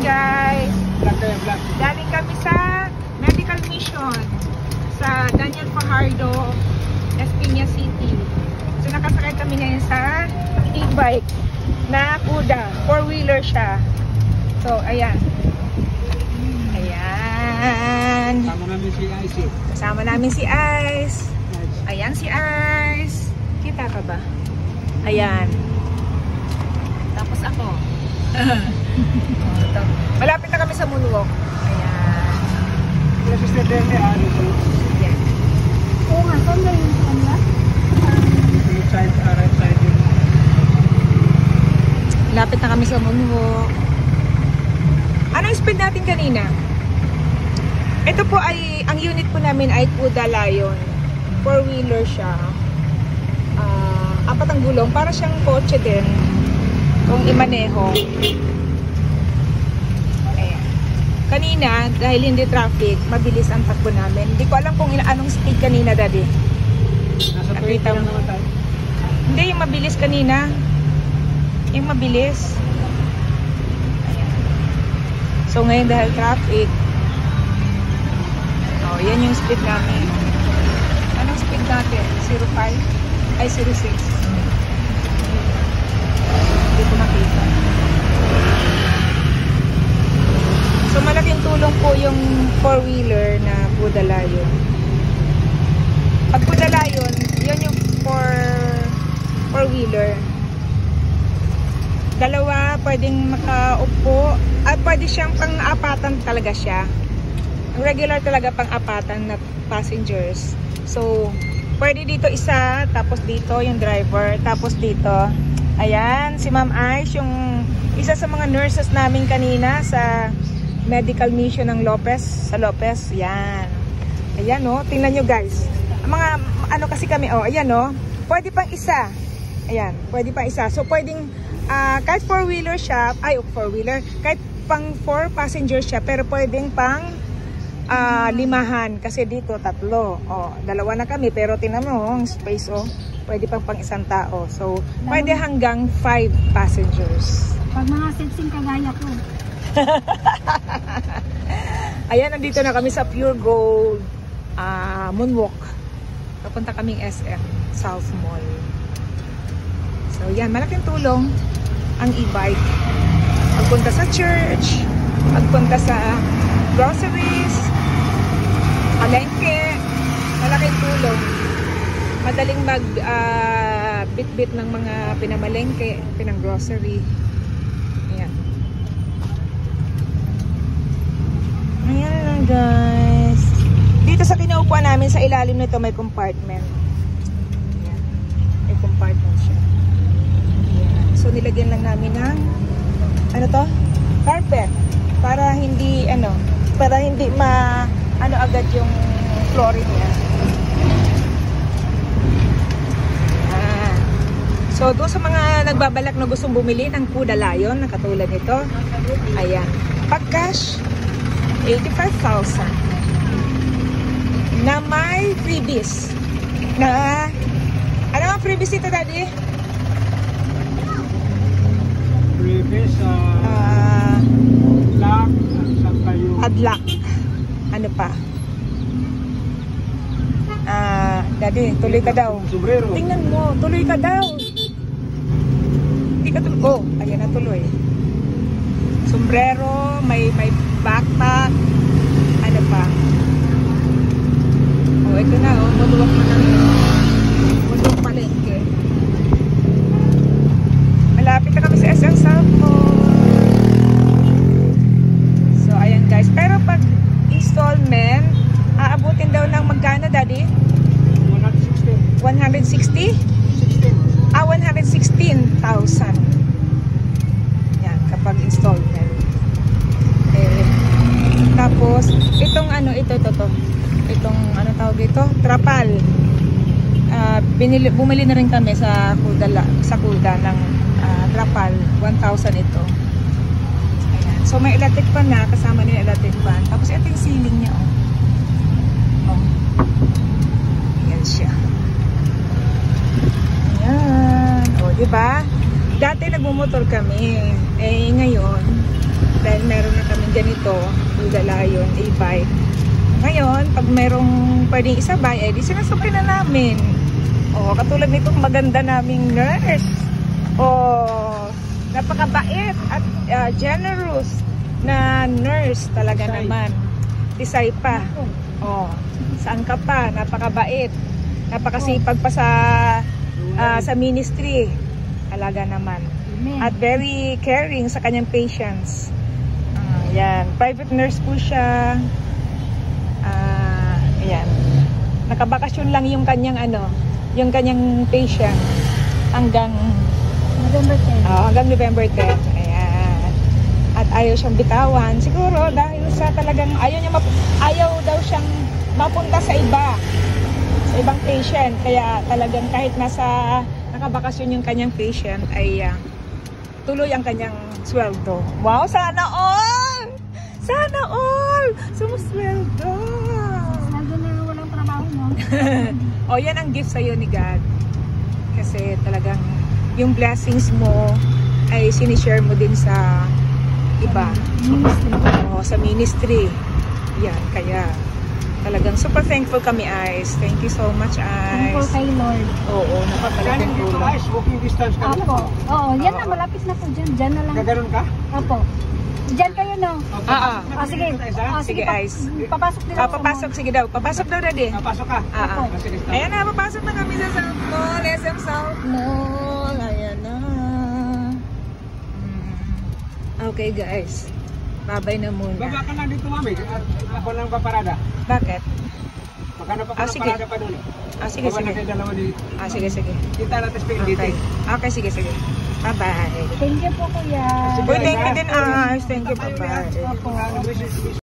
guys. Galing kami sa medical mission sa Daniel Fajardo, Espinas City. So nakasakay kami ngayon sa e-bike na Kuda. 4-wheeler siya. So ayan. Ayan. Kasama namin si Ice. Kasama namin si Ice. Ayan si Ice. Kita ka ba? Ayan. Tapos ako. Malapit na kami sa moonwalk. Ayan. Ayan. Oo nga, saan ba yung kanila? Right side. Lapit na kami sa moonwalk. Anong speed natin kanina? Ito po ay, ang unit po namin ay Kuda Lion. 4-wheeler siya. 4 ang gulong. Para siyang kotse din. Kung imaneho. Ayan. Kanina, dahil hindi traffic, mabilis ang takbo namin. Hindi ko alam kung anong speed kanina, Daddy. Nasa 20 lang naman tayo. Hindi, yung mabilis kanina. Yung mabilis. Ayan. So, ngayon dahil traffic, yan yung speed namin. Anong speed natin? 0.5? Ay, 0.6. Hindi ko makita. So, malaking tulong po yung 4-wheeler na Kuda Lion. Pag Kuda Lion, yun yung 4-wheeler. Dalawa, pwedeng makaupo. At pwede siyang pang-apatan talaga siya. Ang regular talaga pang-apatan na passengers. So, pwede dito isa, tapos dito yung driver, tapos dito. Ayan, si Ma'am Ice, yung isa sa mga nurses namin kanina sa medical mission ng Lopez, sa Lopez. Yan. Ayan, oh, tingnan nyo guys. Mga, ano kasi kami, oh, ayan, oh, pwede pang isa. Ayan, pwede pang isa. So, pwedeng, kahit 4-wheeler siya, ay, 4-wheeler, kahit pang 4 passengers siya, pero pwedeng pang 5 kasi dito 3. Oh, 2 na kami pero tingnan mo ang space, oh. Pwede pang isang tao. So, pwede hanggang 5 passengers. Pag mga sexing kagaya ko. Ayan, nandito na kami sa Pure Gold Moonwalk. Papunta kaming SM South Mall. So, yan, malaking tulong ang e-bike. Pagpunta sa church, pagpunta sa groceries, palengke, malaking tulong. Madaling mag bit-bit ng mga pinamalengke, pinang-grocery. Ayan. Ayan lang guys. Dito sa kinaupuan namin, sa ilalim nito may compartment. Ayan. May compartment siya. Ayan. So nilagyan lang namin ng ano to? Carpet. Para hindi agad yung flooring niya. So doon sa mga nagbabalak na gustong bumili ng Kuda Lion na katulad nito, ayan, pag cash 85,000 na may freebies na ano ang freebies ito, Daddy? Previous lock, padlock. Ano pa? Daddy, tuloy ka daw. Sombrero. Tingnan mo, tuloy ka daw. Hindi ka tuloy. Oh, ayan na tuloy. Sombrero, may backpack. Ano pa? Oh, ito na, oh. Moonwalk na kami. Moonwalk palengke. Malapit na kami sa SM South Mall. So, ayan guys. Pero pag installment, aabutin daw ng magkano, Daddy? 160? 116,000. Yan, kapag installment. Tapos, itong ano, ito. Itong, ano tawag dito? Trapal. Bumili na rin kami sa Kuda ng trapal. 1,000 ito. Ayan. So, may electric fan na, kasama na yung electric fan. Tapos, ito yung ceiling niya, oh. Ayan siya. Ayan. O, diba? Dati nagmumotor kami. Ngayon, dahil meron ganito, through the Lion, e-bike. Ngayon, pag merong pwedeng isabay, eh di sinasabay na namin. O, katulad nitong maganda naming nurse. O, napakabait at generous na nurse talaga Tisay. naman. Tisay pa. O, saan ka pa? Napakabait. Napakasipag pa sa ministry. Talaga naman. Amen. At very caring sa kanyang patients. Yan. Private nurse po siya. Ayan. Nakabakasyon lang yung kanyang yung kanyang patient hanggang November 10. November 10. Ayan. At ayaw siyang bitawan. Siguro dahil sa talagang ayaw daw siyang mapunta sa ibang patient. Kaya talagang kahit nakabakasyon yung kanyang patient ay tuloy ang kanyang sweldo. Wow, sana all! Sana all! Sumusweldo! Lalo na walang trabaho, no? O, yan ang gift sa'yo ni God. Kasi talagang yung blessings mo ay sinishare mo din sa iba. Ministry. O, sa ministry. Yan, kaya talagang super thankful kami, Ice. Thank you so much, Thankful Ice. kay Lord. Oo, napakalaking Galing dito tulong. guys, walking distance ka Opo. Oo, yan na, malapit na po dyan. Dyan na lang. Gaganon ka? Opo. Dyan kayo, no? Sige. Sige, Ice. Papasok din ako. Papasok, sige daw. Papasok daw, Daddy. Pasok ka. Opo. Sige, stop. Ayan na, papasok na kami sa South Mall, SM South Mall. Ayan na. Okay, guys. Babay na muna. Baba ka na dito, mami. At ako lang paparada. Bakit? Magkano pa ka ng Sige. parada pa doon? Sige, Baba na sige. kayo dalawa dito. Sige. Kita natin speak dito. Okay. Okay, sige. Bye-bye. Thank you po, kuya. Uy, thank you din, Ice. Thank you, bye-bye. Opo.